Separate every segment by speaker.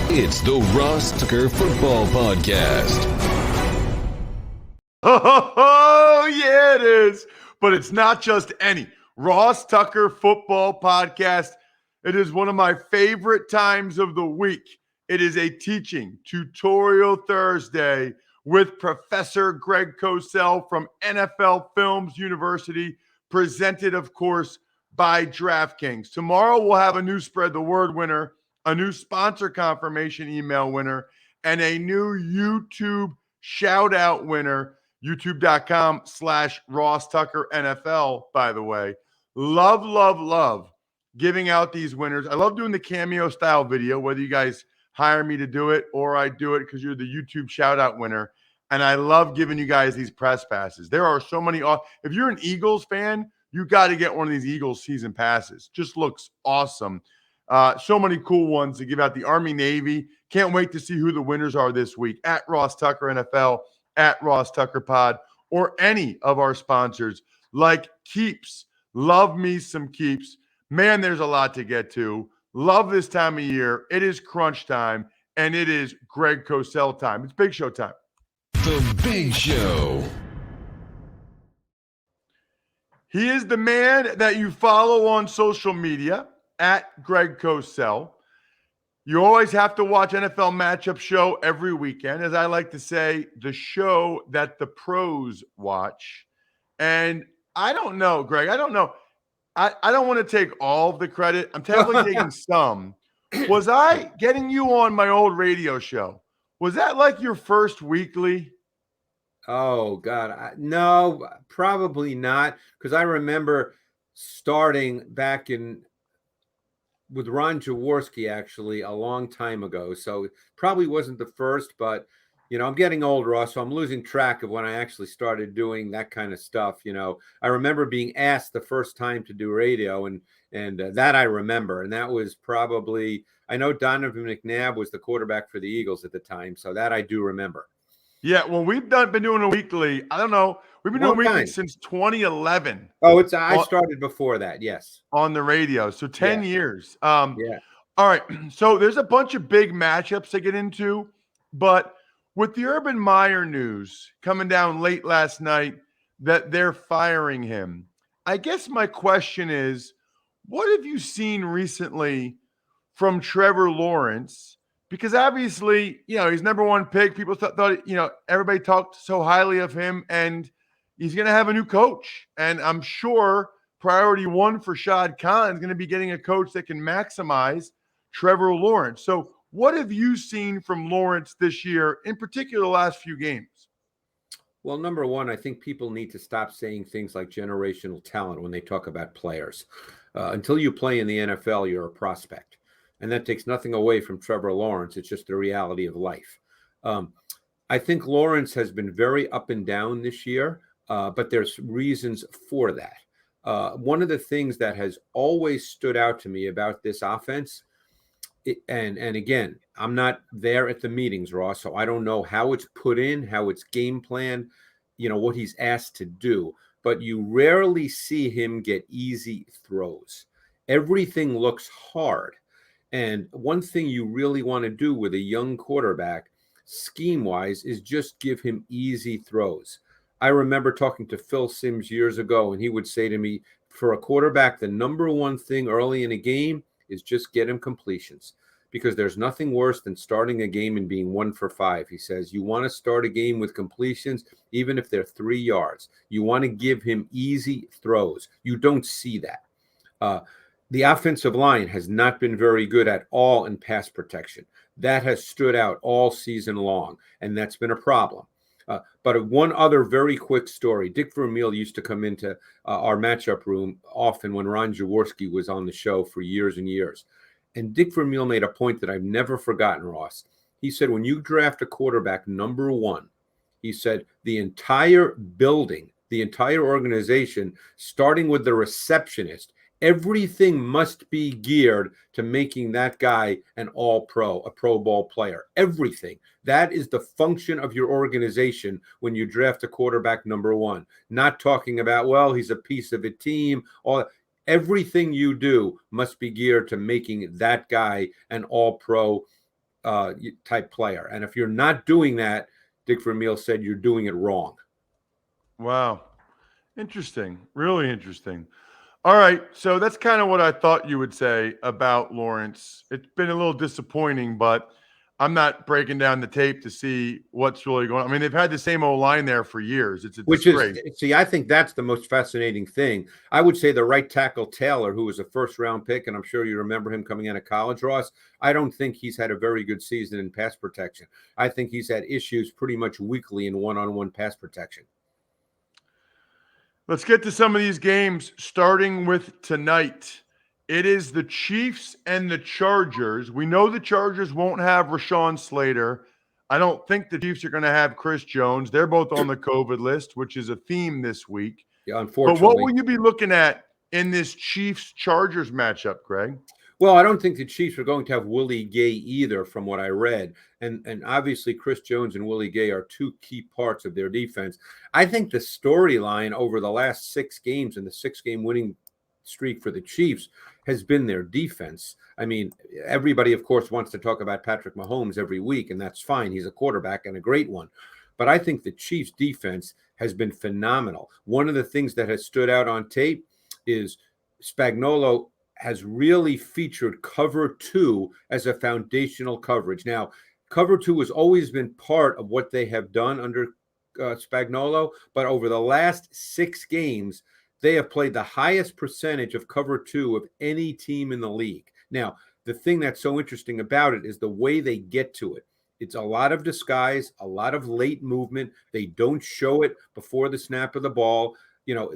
Speaker 1: It's the Ross Tucker Football Podcast.
Speaker 2: Oh, yeah, it is. But it's not just any Ross Tucker Football Podcast. It is one of my favorite times of the week. It is a teaching tutorial Thursday with Professor Greg Cosell from NFL Films University, presented, of course, by DraftKings. Tomorrow we'll have a new Spread the Word winner, a new sponsor confirmation email winner, and a new YouTube shout-out winner, youtube.com/Ross Tucker NFL, by the way. Love giving out these winners. I love doing the cameo style video, whether you guys hire me to do it or I do it because you're the YouTube shout-out winner. And I love giving you guys these press passes. There are so many. If you're an Eagles fan, you got to get one of these Eagles season passes. Just looks awesome. So many cool ones to give out. The Army Navy. Can't wait to see who the winners are this week at Ross Tucker NFL, at Ross Tucker Pod, or any of our sponsors like Keeps. Love me some Keeps. Man, there's a lot to get to. Love this time of year. It is crunch time, and it is Greg Cosell time. It's Big Show time.
Speaker 1: The Big Show.
Speaker 2: He is the man that you follow on social media at Greg Cosell. You always have to watch NFL Matchup Show every weekend. As I like to say, the show that the pros watch. And I don't know, Greg. I don't know. I don't want to take all of the credit. I'm definitely taking some. Was I getting you on my old radio show? Was that like your first weekly?
Speaker 3: Oh, God. No, probably not. Because I remember starting back with Ron Jaworski, actually, a long time ago. So it probably wasn't the first, but, I'm getting old, Ross, so I'm losing track of when I actually started doing that kind of stuff. I remember being asked the first time to do radio, and that I remember. And that was probably, I know Donovan McNabb was the quarterback for the Eagles at the time, so that I do remember.
Speaker 2: Yeah, well, we've been doing a weekly. I don't know. We've been doing weekly since 2011.
Speaker 3: Oh, I started before that, yes.
Speaker 2: On the radio, so 10 years.
Speaker 3: Yeah.
Speaker 2: All right, so there's a bunch of big matchups to get into, but with the Urban Meyer news coming down late last night that they're firing him, I guess my question is, what have you seen recently from Trevor Lawrence? Because obviously, he's number one pick. People thought, everybody talked so highly of him, and he's going to have a new coach. And I'm sure priority one for Shad Khan is going to be getting a coach that can maximize Trevor Lawrence. So what have you seen from Lawrence this year, in particular the last few games?
Speaker 3: Well, number one, I think people need to stop saying things like generational talent when they talk about players. Until you play in the NFL, you're a prospect. And that takes nothing away from Trevor Lawrence. It's just the reality of life. I think Lawrence has been very up and down this year, but there's reasons for that. One of the things that has always stood out to me about this offense, and again, I'm not there at the meetings, Ross, so I don't know how it's put in, how it's game planned, what he's asked to do, but you rarely see him get easy throws. Everything looks hard. And one thing you really want to do with a young quarterback, scheme-wise, is just give him easy throws. I remember talking to Phil Simms years ago, and he would say to me, for a quarterback, the number one thing early in a game is just get him completions, because there's nothing worse than starting a game and being 1 for 5. He says you want to start a game with completions, even if they're 3 yards. You want to give him easy throws. You don't see that. The offensive line has not been very good at all in pass protection. That has stood out all season long, and that's been a problem. But one other very quick story. Dick Vermeil used to come into our matchup room often when Ron Jaworski was on the show for years and years. And Dick Vermeil made a point that I've never forgotten, Ross. He said, when you draft a quarterback number one, he said, the entire building, the entire organization, starting with the receptionist, everything must be geared to making that guy an all-pro, a Pro Bowl player. Everything. That is the function of your organization when you draft a quarterback number one. Not talking about, well, he's a piece of a team. Everything you do must be geared to making that guy an all-pro type player. And if you're not doing that, Dick Vermeil said you're doing it wrong.
Speaker 2: Wow. Interesting. Really interesting. All right. So that's kind of what I thought you would say about Lawrence. It's been a little disappointing, but I'm not breaking down the tape to see what's really going on. I mean, they've had the same O-line there for years. It's a
Speaker 3: Which is,
Speaker 2: disgrace.
Speaker 3: see, I think that's the most fascinating thing. I would say the right tackle Taylor, who was a first-round pick, and I'm sure you remember him coming out of college, Ross. I don't think he's had a very good season in pass protection. I think he's had issues pretty much weekly in one-on-one pass protection.
Speaker 2: Let's get to some of these games, starting with tonight. It is the Chiefs and the Chargers. We know the Chargers won't have Rashawn Slater. I don't think the Chiefs are going to have Chris Jones. They're both on the COVID list, which is a theme this week.
Speaker 3: Yeah,
Speaker 2: But
Speaker 3: unfortunately.
Speaker 2: what will you be looking at in this Chiefs-Chargers matchup, Greg?
Speaker 3: Well, I don't think the Chiefs are going to have Willie Gay either, from what I read. And obviously, Chris Jones and Willie Gay are two key parts of their defense. I think the storyline over the last 6 games and the 6-game winning streak for the Chiefs has been their defense. I mean, everybody, of course, wants to talk about Patrick Mahomes every week, and that's fine. He's a quarterback and a great one. But I think the Chiefs' defense has been phenomenal. One of the things that has stood out on tape is Spagnuolo has really featured cover 2 as a foundational coverage. Now, cover 2 has always been part of what they have done under Spagnuolo, but over the last 6 games, they have played the highest percentage of cover 2 of any team in the league. Now, the thing that's so interesting about it is the way they get to it. It's a lot of disguise, a lot of late movement. They don't show it before the snap of the ball. You know,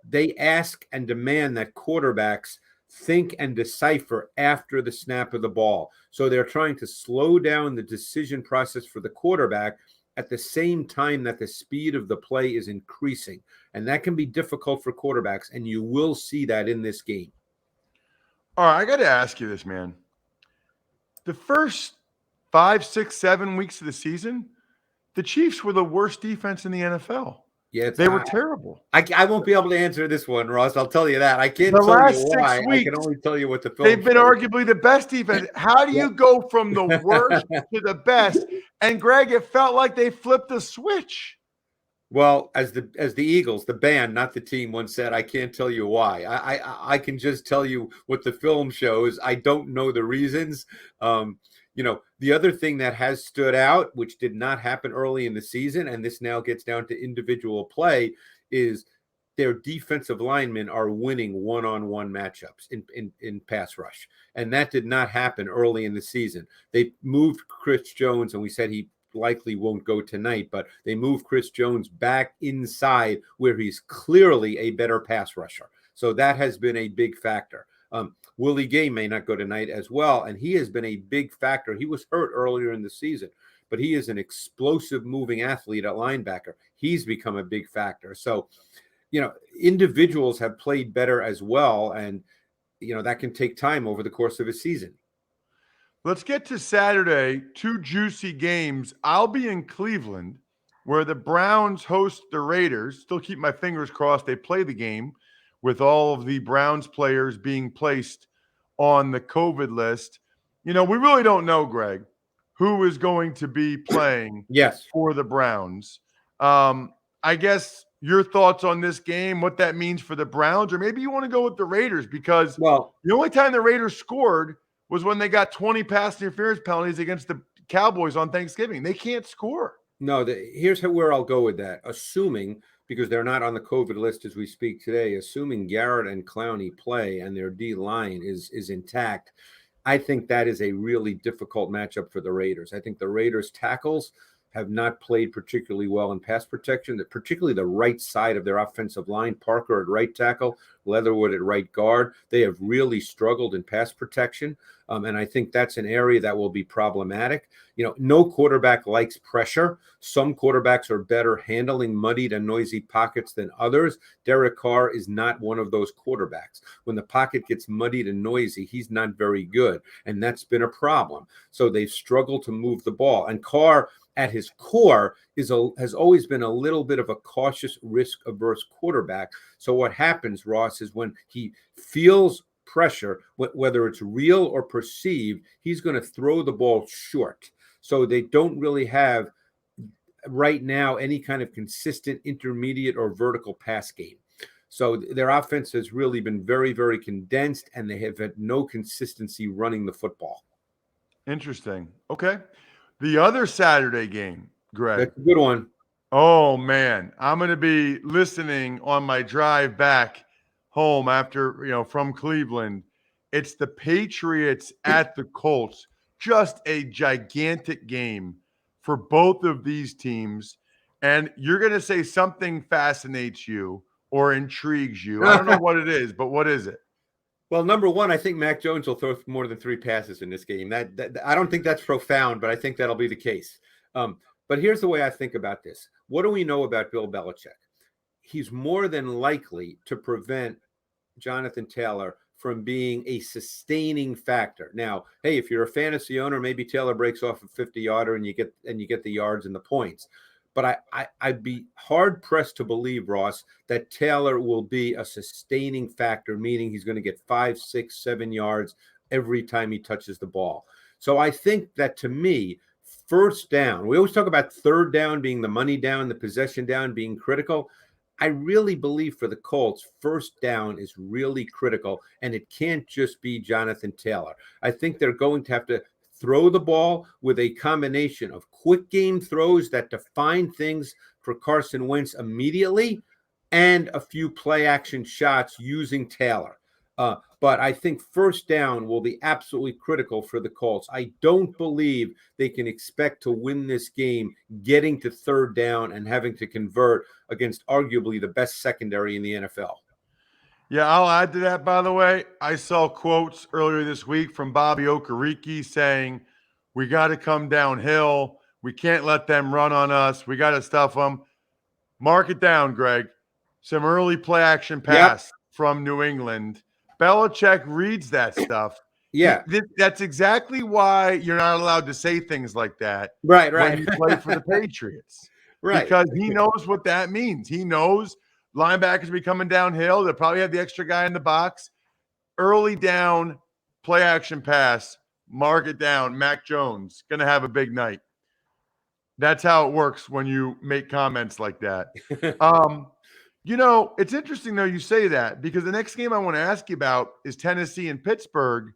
Speaker 3: they ask and demand that quarterbacks think and decipher after the snap of the ball. So they're trying to slow down the decision process for the quarterback at the same time that the speed of the play is increasing. And that can be difficult for quarterbacks, and you will see that in this game.
Speaker 2: All right, I got to ask you this, man. The first 5, 6, 7 weeks of the season, the Chiefs were the worst defense in the NFL.
Speaker 3: Yeah,
Speaker 2: they were terrible.
Speaker 3: I won't be able to answer this one, Ross. I'll tell you that. I can't
Speaker 2: The
Speaker 3: tell
Speaker 2: last
Speaker 3: you
Speaker 2: 6
Speaker 3: why. I
Speaker 2: weeks,
Speaker 3: can only tell you what the film
Speaker 2: they've been
Speaker 3: shows.
Speaker 2: arguably the best defense. How do you go from the worst to the best? And Greg, it felt like they flipped the switch.
Speaker 3: Well, as the Eagles, the band, not the team, once said, I can't tell you why. I can just tell you what the film shows. I don't know the reasons. You know, the other thing that has stood out, which did not happen early in the season, and this now gets down to individual play, is their defensive linemen are winning one-on-one matchups in pass rush. And that did not happen early in the season. They moved Chris Jones, and we said he likely won't go tonight, but they moved Chris Jones back inside where he's clearly a better pass rusher. So that has been a big factor. Willie Gay may not go tonight as well, and he has been a big factor. He was hurt earlier in the season, but he is an explosive moving athlete at linebacker. He's become a big factor. So, you know, individuals have played better as well, and, you know, that can take time over the course of a season.
Speaker 2: Let's get to Saturday, 2 juicy games. I'll be in Cleveland, where the Browns host the Raiders. Still keep my fingers crossed they play the game, with all of the Browns players being placed on the COVID list. You know, we really don't know, Greg, who is going to be playing for the Browns. I guess your thoughts on this game, what that means for the Browns, or maybe you want to go with the Raiders, because the only time the Raiders scored was when they got 20 pass interference penalties against the Cowboys on Thanksgiving. They can't score.
Speaker 3: No, here's where I'll go with that. Assuming, because they're not on the COVID list as we speak today, assuming Garrett and Clowney play and their D line is intact, I think that is a really difficult matchup for the Raiders. I think the Raiders tackles have not played particularly well in pass protection, particularly the right side of their offensive line. Parker at right tackle, Leatherwood at right guard. They have really struggled in pass protection, and I think that's an area that will be problematic. You know, no quarterback likes pressure. Some quarterbacks are better handling muddied and noisy pockets than others. Derek Carr is not one of those quarterbacks. When the pocket gets muddied and noisy, he's not very good, and that's been a problem. So they've struggled to move the ball. And Carr, at his core, has always been a little bit of a cautious, risk-averse quarterback. So what happens, Ross, is when he feels pressure, whether it's real or perceived, he's going to throw the ball short. So they don't really have right now any kind of consistent intermediate or vertical pass game. So their offense has really been very, very condensed, and they have had no consistency running the football.
Speaker 2: Interesting. Okay. The other Saturday game, Greg.
Speaker 3: That's a good one.
Speaker 2: Oh, man. I'm going to be listening on my drive back home after, from Cleveland. It's the Patriots at the Colts. Just a gigantic game for both of these teams. And you're going to say something fascinates you or intrigues you. I don't know what it is, but what is it?
Speaker 3: Well, number one, I think Mac Jones will throw more than 3 passes in this game. That I don't think that's profound, but I think that'll be the case. But here's the way I think about this. What do we know about Bill Belichick? He's more than likely to prevent Jonathan Taylor from being a sustaining factor. Now, hey, if you're a fantasy owner, maybe Taylor breaks off a 50-yarder and you get the yards and the points. But I'd be hard-pressed to believe, Ross, that Taylor will be a sustaining factor, meaning he's going to get 5, 6, 7 yards every time he touches the ball. So I think that, to me, first down, we always talk about third down being the money down, the possession down being critical. I really believe for the Colts, first down is really critical, and it can't just be Jonathan Taylor. I think they're going to have to throw the ball with a combination of quick game throws that define things for Carson Wentz immediately and a few play action shots using Taylor. But I think first down will be absolutely critical for the Colts. I don't believe they can expect to win this game getting to third down and having to convert against arguably the best secondary in the NFL.
Speaker 2: Yeah, I'll add to that, by the way. I saw quotes earlier this week from Bobby Okereke saying, we got to come downhill. We can't let them run on us. We got to stuff them. Mark it down, Greg. Some early play action pass from New England. Belichick reads that stuff.
Speaker 3: Yeah.
Speaker 2: That's exactly why you're not allowed to say things like that.
Speaker 3: Right.
Speaker 2: When you play for the Patriots.
Speaker 3: Right.
Speaker 2: Because he knows what that means. He knows linebackers be coming downhill. They'll probably have the extra guy in the box. Early down, play action pass. Mark it down. Mac Jones going to have a big night. That's how it works when you make comments like that. It's interesting, though, you say that, because the next game I want to ask you about is Tennessee and Pittsburgh.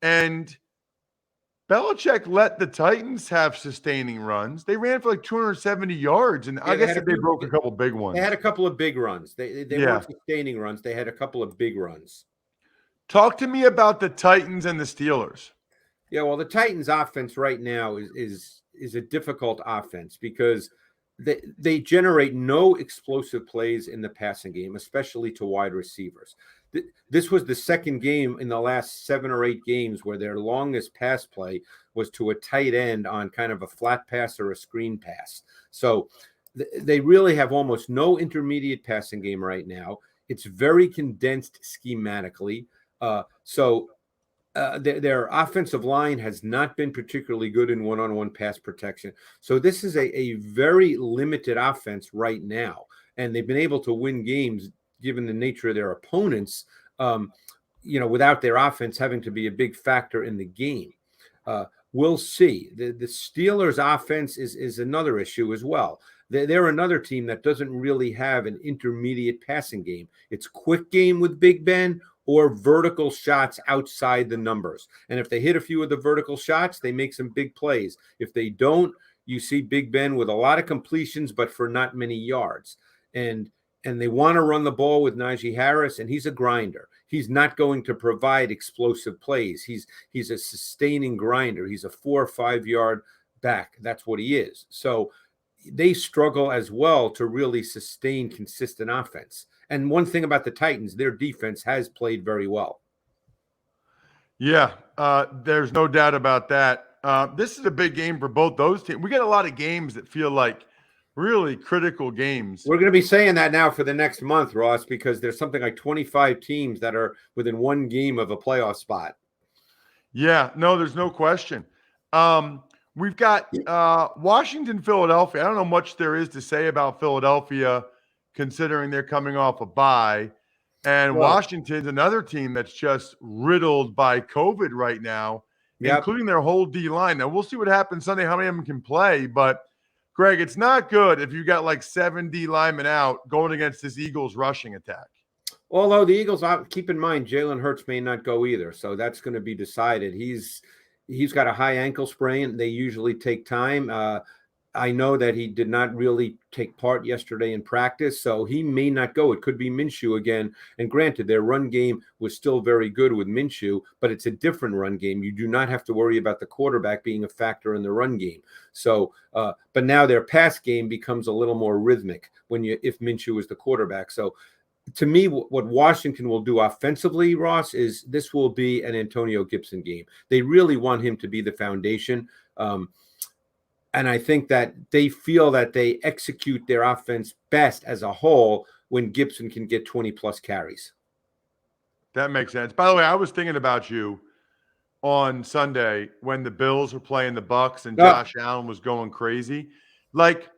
Speaker 2: And Belichick let the Titans have sustaining runs. They ran for like 270 yards, and I guess they broke a couple big ones.
Speaker 3: They had a couple of big runs. They weren't sustaining runs. They had a couple of big runs.
Speaker 2: Talk to me about the Titans and the Steelers.
Speaker 3: Yeah, well, the Titans' offense right now is a difficult offense because they generate no explosive plays in the passing game, especially to wide receivers. This was the second game in the last 7 or 8 games where their longest pass play was to a tight end on kind of a flat pass or a screen pass. So they really have almost no intermediate passing game right now. It's very condensed schematically. Their offensive line has not been particularly good in one-on-one pass protection. So this is a very limited offense right now. And they've been able to win games given the nature of their opponents, without their offense having to be a big factor in the game. We'll see. The Steelers' offense is another issue as well. They're another team that doesn't really have an intermediate passing game. It's quick game with Big Ben or vertical shots outside the numbers. And if they hit a few of the vertical shots, they make some big plays. If they don't, you see Big Ben with a lot of completions, but for not many yards. And they want to run the ball with Najee Harris, and he's a grinder. He's not going to provide explosive plays. He's a sustaining grinder. He's a 4 or 5 yard back. That's what he is. So they struggle as well to really sustain consistent offense. And one thing about the Titans, their defense has played very well.
Speaker 2: Yeah, there's no doubt about that. This is a big game for both those teams. We got a lot of games that feel like really critical games.
Speaker 3: We're going to be saying that now for the next month, Ross, because there's something like 25 teams that are within one game of a playoff spot.
Speaker 2: Yeah, no, there's no question. We've got Washington, Philadelphia. I don't know much there is to say about Philadelphia, considering they're coming off a bye. And
Speaker 3: Well,
Speaker 2: Washington's another team that's just riddled by COVID right now,
Speaker 3: yep.
Speaker 2: including their whole D line. Now, we'll see what happens Sunday, how many of them can play. But, Greg, it's not good if you got like 7 D linemen out going against this Eagles rushing attack.
Speaker 3: Although the Eagles, keep in mind, Jalen Hurts may not go either, so that's going to be decided. He's got a high ankle sprain. They usually take time. I know that he did not really take part yesterday in practice, so he may not go. It could be Minshew again. And granted, their run game was still very good with Minshew, but it's a different run game. You do not have to worry about the quarterback being a factor in the run game. So, but now their pass game becomes a little more rhythmic if Minshew is the quarterback. So, to me, what Washington will do offensively, Ross, is this will be an Antonio Gibson game. They really want him to be the foundation. And I think that they feel that they execute their offense best as a whole when Gibson can get 20-plus carries.
Speaker 2: That makes sense. By the way, I was thinking about you on Sunday when the Bills were playing the Bucs and Josh Allen was going crazy. Like,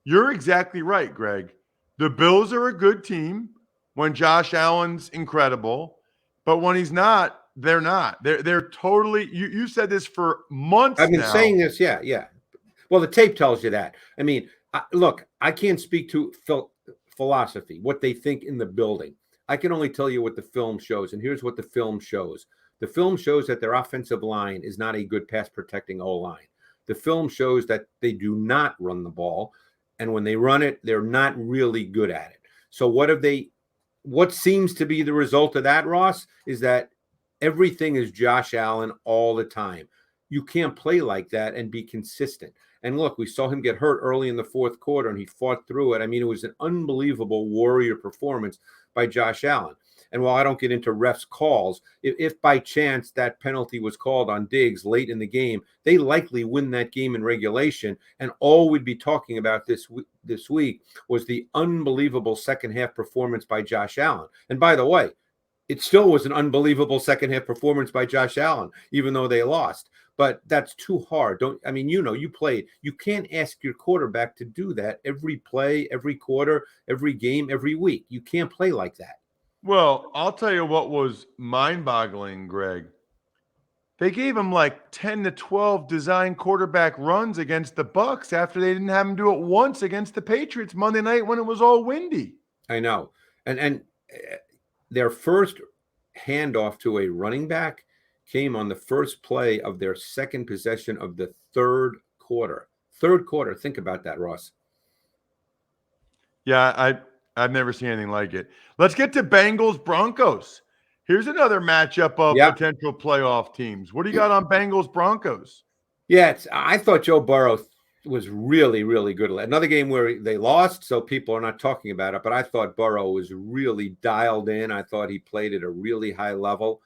Speaker 2: you're exactly right, Greg. The Bills are a good team when Josh Allen's incredible, but when he's not, they're not. They're totally. You said this for months.
Speaker 3: I've been
Speaker 2: now.
Speaker 3: saying this, yeah. Well, the tape tells you that. I mean, look, I can't speak to philosophy, what they think in the building. I can only tell you what the film shows, and here's what the film shows. The film shows that their offensive line is not a good pass protecting O-line. The film shows that they do not run the ball, and when they run it, they're not really good at it. So what seems to be the result of that, Ross, is that everything is Josh Allen all the time. You can't play like that and be consistent. And look, we saw him get hurt early in the fourth quarter, and he fought through it. I mean, it was an unbelievable warrior performance by Josh Allen. And while I don't get into refs' calls, if by chance that penalty was called on Diggs late in the game, they likely win that game in regulation. And all we'd be talking about this week was the unbelievable second-half performance by Josh Allen. And by the way, it still was an unbelievable second-half performance by Josh Allen, even though they lost. But that's too hard. You played. You can't ask your quarterback to do that every play, every quarter, every game, every week. You can't play like that.
Speaker 2: Well, I'll tell you what was mind-boggling, Greg. They gave him like 10 to 12 design quarterback runs against the Bucs after they didn't have him do it once against the Patriots Monday night when it was all windy.
Speaker 3: I know. And their first handoff to a running back came on the first play of their second possession of the third quarter. Third quarter. Think about that, Ross.
Speaker 2: Yeah, I've never seen anything like it. Let's get to Bengals Broncos. Here's another matchup of potential playoff teams. What do you got on Bengals Broncos?
Speaker 3: Yeah, I thought Joe Burrow was really, really good. Another game where they lost, so people are not talking about it, but I thought Burrow was really dialed in. I thought he played at a really high level.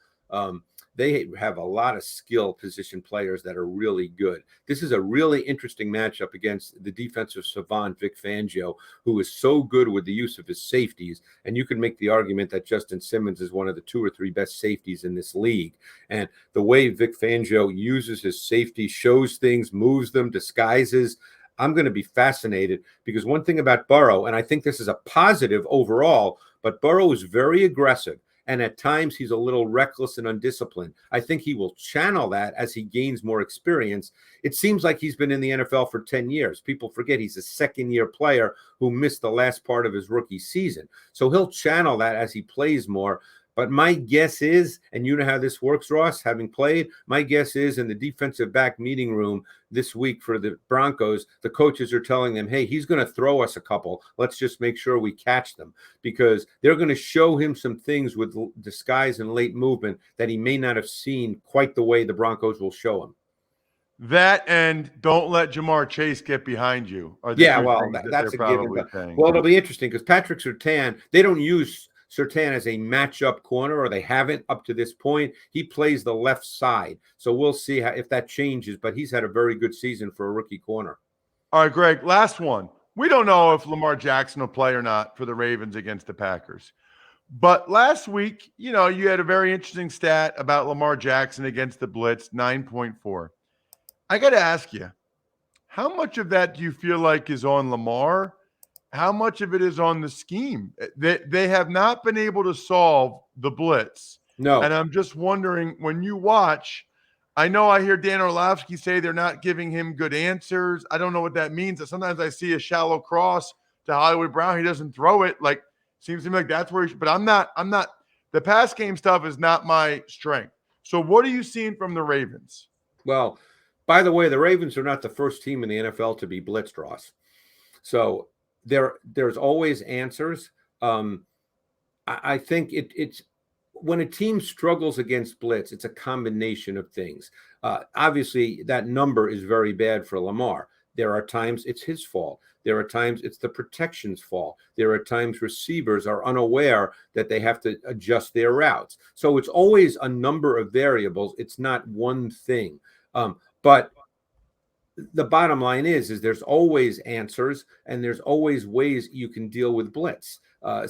Speaker 3: They have a lot of skill position players that are really good. This is a really interesting matchup against the defensive savant, Vic Fangio, who is so good with the use of his safeties. And you can make the argument that Justin Simmons is one of the 2 or 3 best safeties in this league. And the way Vic Fangio uses his safety, shows things, moves them, disguises, I'm going to be fascinated because one thing about Burrow, and I think this is a positive overall, but Burrow is very aggressive. And at times he's a little reckless and undisciplined. I think he will channel that as he gains more experience. It seems like he's been in the NFL for 10 years. People forget he's a second-year player who missed the last part of his rookie season. So he'll channel that as he plays more. But my guess is, and you know how this works, Ross, having played, my guess is in the defensive back meeting room this week for the Broncos, the coaches are telling them, hey, he's going to throw us a couple. Let's just make sure we catch them because they're going to show him some things with disguise and late movement that he may not have seen quite the way the Broncos will show him.
Speaker 2: That and don't let Jamar Chase get behind you.
Speaker 3: That's a given. Well, it'll be interesting because Patrick Surtain, they don't use Surtain as a matchup corner, or they haven't up to this point. He plays the left side. So we'll see if that changes, but he's had a very good season for a rookie corner.
Speaker 2: All right, Greg, last one. We don't know if Lamar Jackson will play or not for the Ravens against the Packers. But last week, you had a very interesting stat about Lamar Jackson against the blitz, 9.4. I got to ask you, how much of that do you feel like is on Lamar how much of it is on the scheme? They have not been able to solve the blitz.
Speaker 3: No.
Speaker 2: And I'm just wondering, when you watch, I know I hear Dan Orlovsky say they're not giving him good answers. I don't know what that means. Sometimes I see a shallow cross to Hollywood Brown. He doesn't throw it. Like, seems to me like that's where he should, but I'm not, the pass game stuff is not my strength. So what are you seeing from the Ravens?
Speaker 3: Well, by the way, the Ravens are not the first team in the NFL to be blitzed, Ross. So there's always answers. I think it's when a team struggles against blitz, it's a combination of things. Obviously, that number is very bad for Lamar. There are times it's his fault. There are times it's the protection's fault. There are times receivers are unaware that they have to adjust their routes. So it's always a number of variables. It's not one thing. But the bottom line is there's always answers and there's always ways you can deal with blitz. I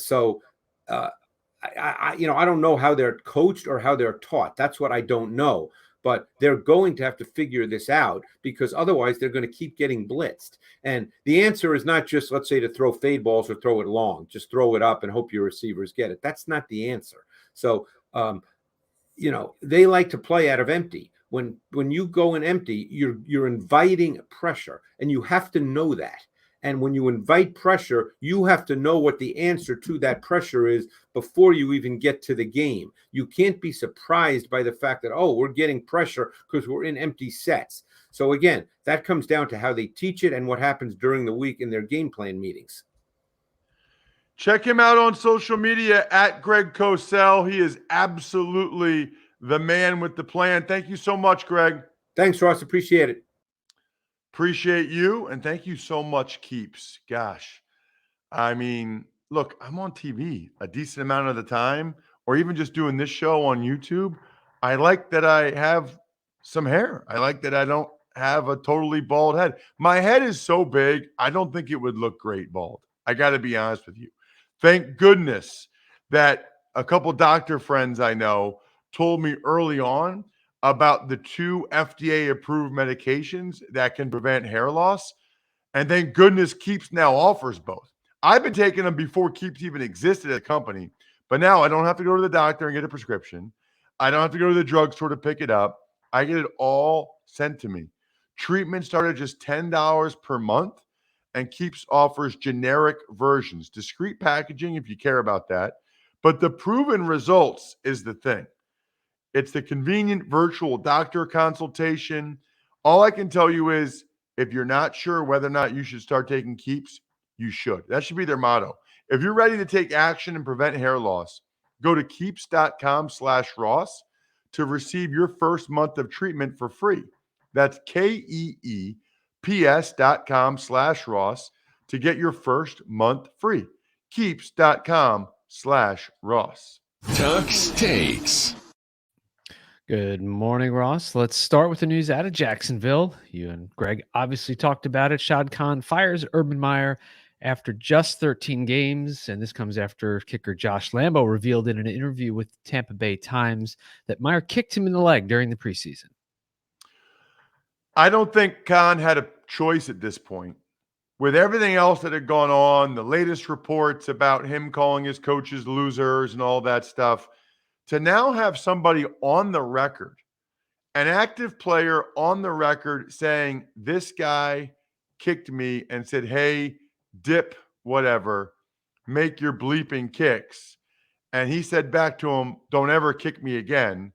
Speaker 3: don't know how they're coached or how they're taught. That's what I don't know. But they're going to have to figure this out because otherwise they're going to keep getting blitzed. And the answer is not just, let's say, to throw fade balls or throw it long. Just throw it up and hope your receivers get it. That's not the answer. So, they like to play out of empty. When you go in empty, you're inviting pressure, and you have to know that. And when you invite pressure, you have to know what the answer to that pressure is before you even get to the game. You can't be surprised by the fact that, we're getting pressure because we're in empty sets. So again, that comes down to how they teach it and what happens during the week in their game plan meetings.
Speaker 2: Check him out on social media at Greg Cosell. He is absolutely the man with the plan. Thank you so much, Greg.
Speaker 3: Thanks, Ross. Appreciate it.
Speaker 2: Appreciate you. And thank you so much, Keeps. Gosh, I mean, look, I'm on TV a decent amount of the time, or even just doing this show on YouTube. I like that I have some hair. I like that I don't have a totally bald head. My head is so big, I don't think it would look great bald. I got to be honest with you. Thank goodness that a couple doctor friends I know told me early on about the 2 FDA-approved medications that can prevent hair loss. And thank goodness Keeps now offers both. I've been taking them before Keeps even existed as a company, but now I don't have to go to the doctor and get a prescription. I don't have to go to the drugstore to pick it up. I get it all sent to me. Treatment started just $10 per month, and Keeps offers generic versions, discreet packaging if you care about that. But the proven results is the thing. It's the convenient virtual doctor consultation. All I can tell you is if you're not sure whether or not you should start taking Keeps, you should. That should be their motto. If you're ready to take action and prevent hair loss, go to keeps.com/Ross to receive your first month of treatment for free. That's KEEPS.com/Ross to get your first month free. Keeps.com/Ross.
Speaker 1: Tux Takes.
Speaker 4: Good morning, Ross. Let's start with the news out of Jacksonville. You and Greg obviously talked about it. Shad Khan fires Urban Meyer after just 13 games, and this comes after kicker Josh Lambo revealed in an interview with Tampa Bay Times that Meyer kicked him in the leg during the preseason.
Speaker 2: I don't think Khan had a choice at this point. With everything else that had gone on, the latest reports about him calling his coaches losers and all that stuff, to now have somebody on the record, an active player on the record saying, this guy kicked me and said, hey, dip, whatever, make your bleeping kicks. And he said back to him, don't ever kick me again.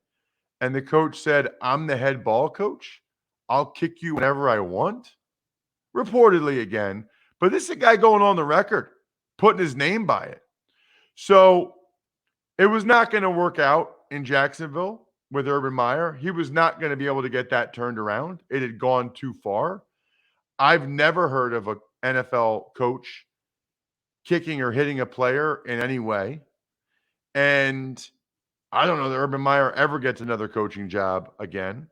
Speaker 2: And the coach said, I'm the head ball coach. I'll kick you whenever I want. Reportedly again. But this is a guy going on the record, putting his name by it. So it was not going to work out in Jacksonville with Urban Meyer. He was not going to be able to get that turned around. It had gone too far. I've never heard of an NFL coach kicking or hitting a player in any way. And I don't know that Urban Meyer ever gets another coaching job again.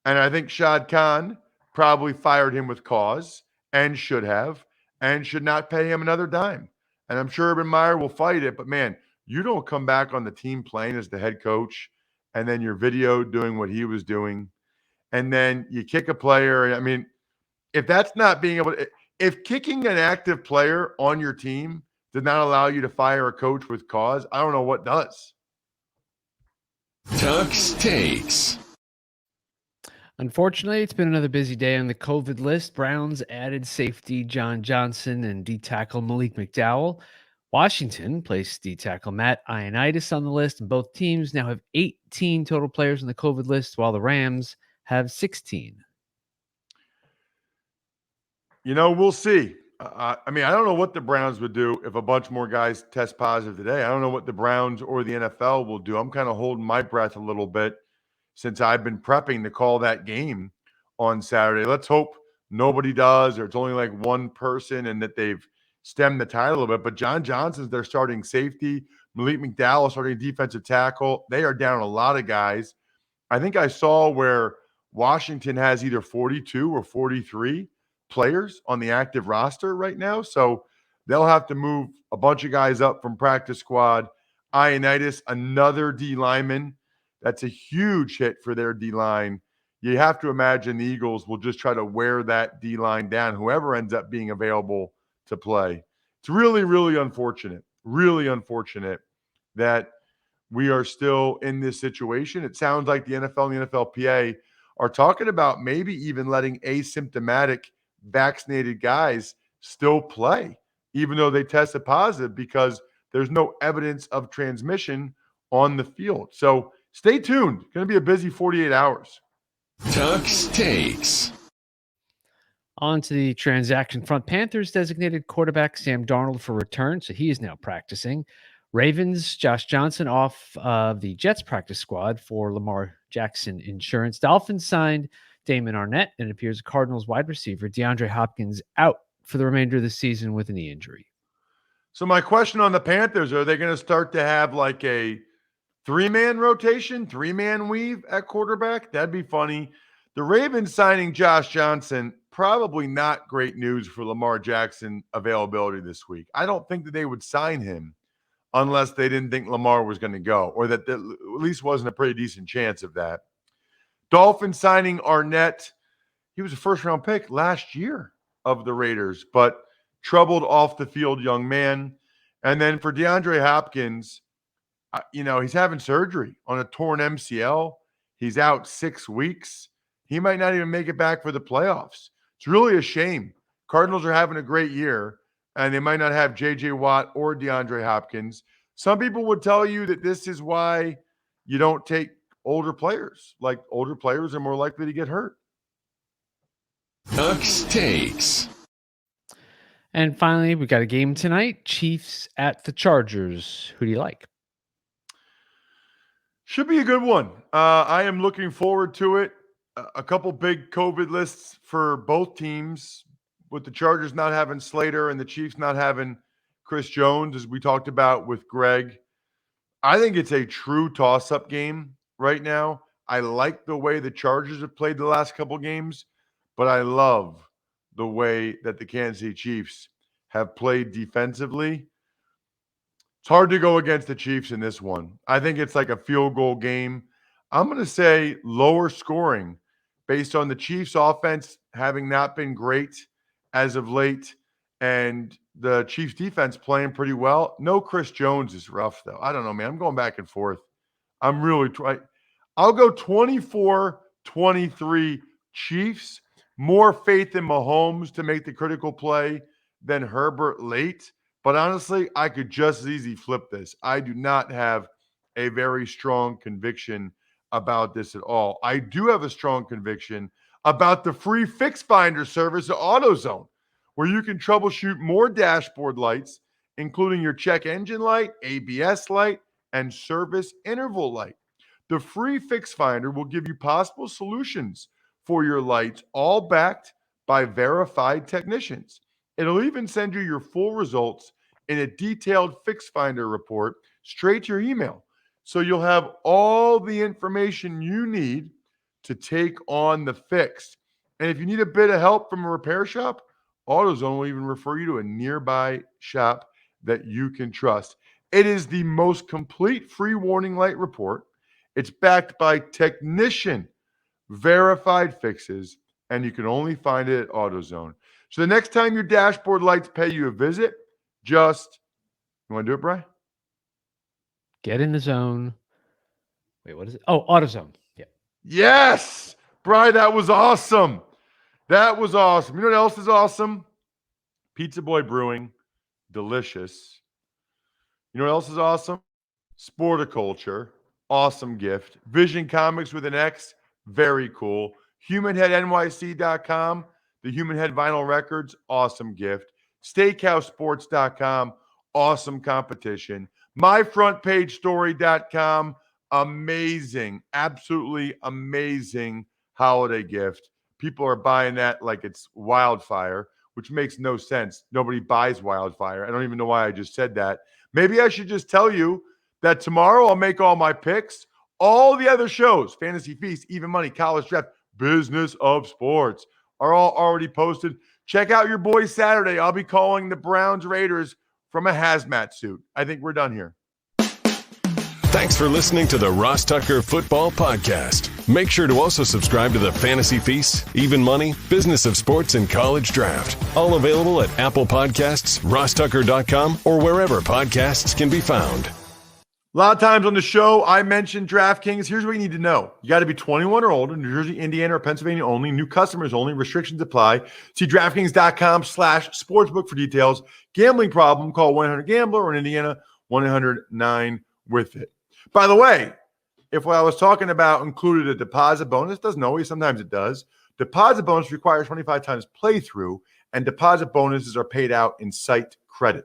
Speaker 2: And I think Shad Khan probably fired him with cause and should have, and should not pay him another dime. And I'm sure Urban Meyer will fight it, but man, you don't come back on the team playing as the head coach and then you're videoed doing what he was doing. And then you kick a player. I mean, if that's not being able to, If kicking an active player on your team did not allow you to fire a coach with cause, I don't know what does.
Speaker 1: Tuck's Takes.
Speaker 4: Unfortunately, it's been another busy day on the COVID list. Browns added safety John Johnson and D-tackle Malik McDowell. Washington placed D-tackle Matt Ioannidis on the list, and both teams now have 18 total players on the COVID list, while the Rams have 16.
Speaker 2: We'll see. I don't know what the Browns would do if a bunch more guys test positive today. I don't know what the Browns or the NFL will do. I'm kind of holding my breath a little bit since I've been prepping to call that game on Saturday. Let's hope nobody does, or it's only like one person and that they've stemmed the tide a little bit. But John Johnson's their starting safety. Malik McDowell starting defensive tackle. They are down a lot of guys. I think I saw where Washington has either 42 or 43 players on the active roster right now. So they'll have to move a bunch of guys up from practice squad. Ioannidis, another D lineman. That's a huge hit for their D-line. You have to imagine the Eagles will just try to wear that D-line down, whoever ends up being available to play. It's really, really unfortunate that we are still in this situation. It sounds like the NFL and the NFLPA are talking about maybe even letting asymptomatic vaccinated guys still play, even though they tested positive, because there's no evidence of transmission on the field. So stay tuned. It's going to be a busy 48 hours.
Speaker 1: Tuck's Takes.
Speaker 4: On to the transaction front. Panthers designated quarterback Sam Darnold for return, so he is now practicing. Ravens, Josh Johnson off of the Jets practice squad for Lamar Jackson insurance. Dolphins signed Damon Arnett, and it appears Cardinals wide receiver DeAndre Hopkins out for the remainder of the season with a knee injury.
Speaker 2: So my question on the Panthers, are they going to start to have like a three-man rotation, three-man weave at quarterback? That'd be funny. The Ravens signing Josh Johnson, probably not great news for Lamar Jackson availability this week. I don't think that they would sign him unless they didn't think Lamar was going to go, or that there at least wasn't a pretty decent chance of that. Dolphins signing Arnett. He was a first-round pick last year of the Raiders, but troubled off-the-field young man. And then for DeAndre Hopkins, he's having surgery on a torn MCL. He's out 6 weeks. He might not even make it back for the playoffs. It's really a shame. Cardinals are having a great year, and they might not have J.J. Watt or DeAndre Hopkins. Some people would tell you that this is why you don't take older players. Like, older players are more likely to get hurt.
Speaker 1: Tuck's Takes.
Speaker 4: And finally, we got a game tonight. Chiefs at the Chargers. Who do you like?
Speaker 2: Should be a good one. I am looking forward to it. A couple big COVID lists for both teams, with the Chargers not having Slater and the Chiefs not having Chris Jones, as we talked about with Greg. I think it's a true toss-up game right now. I like the way the Chargers have played the last couple games, but I love the way that the Kansas City Chiefs have played defensively. It's hard to go against the Chiefs in this one. I think it's like a field goal game. I'm going to say lower scoring based on the Chiefs' offense having not been great as of late, and the Chiefs' defense playing pretty well. No Chris Jones is rough, though. I don't know, man. I'm going back and forth. I'm really trying. I'll go 24-23 Chiefs. More faith in Mahomes to make the critical play than Herbert late. But honestly, I could just as easily flip this. I do not have a very strong conviction about this at all. I do have a strong conviction about the free Fix Finder service at AutoZone, where you can troubleshoot more dashboard lights, including your check engine light, ABS light, and service interval light. The free Fix Finder will give you possible solutions for your lights, all backed by verified technicians. It'll even send you your full results in a detailed Fix Finder report straight to your email. So you'll have all the information you need to take on the fix. And if you need a bit of help from a repair shop, AutoZone will even refer you to a nearby shop that you can trust. It is the most complete free warning light report. It's backed by technician verified fixes and you can only find it at AutoZone. So the next time your dashboard lights pay you a visit, just, you want to do it, Bri?
Speaker 4: Get in the zone. Wait, what is it? Oh, AutoZone. Yeah.
Speaker 2: Yes! Bri, that was awesome. That was awesome. You know what else is awesome? Pizza Boy Brewing. Delicious. You know what else is awesome? Sporticulture. Awesome gift. Vision Comics with an X. Very cool. HumanHeadNYC.com. The Human Head Vinyl Records. Awesome gift. SteakhouseSports.com. Awesome competition. MyFrontPageStory.com. Amazing. Absolutely amazing holiday gift. People are buying that like it's wildfire, which makes no sense. Nobody buys wildfire. I don't even know why I just said that. Maybe I should just tell you that tomorrow I'll make all my picks. All the other shows, Fantasy Feast, Even Money, College Draft, Business of Sports, are all already posted. Check out your boy Saturday. I'll be calling the Browns Raiders from a hazmat suit. I think we're done here.
Speaker 1: Thanks for listening to the Ross Tucker Football Podcast. Make sure to also subscribe to the Fantasy Feast, Even Money, Business of Sports, and College Draft. All available at Apple Podcasts, rosstucker.com, or wherever podcasts can be found.
Speaker 2: A lot of times on the show, I mentioned DraftKings. Here's what you need to know. You got to be 21 or older, New Jersey, Indiana, or Pennsylvania only. New customers only. Restrictions apply. See DraftKings.com/sportsbook for details. Gambling problem, call 1-800-GAMBLER, or in Indiana, 1-800-9-WITH-IT. By the way, if what I was talking about included a deposit bonus, doesn't always, sometimes it does. Deposit bonus requires 25 times playthrough, and deposit bonuses are paid out in site credit.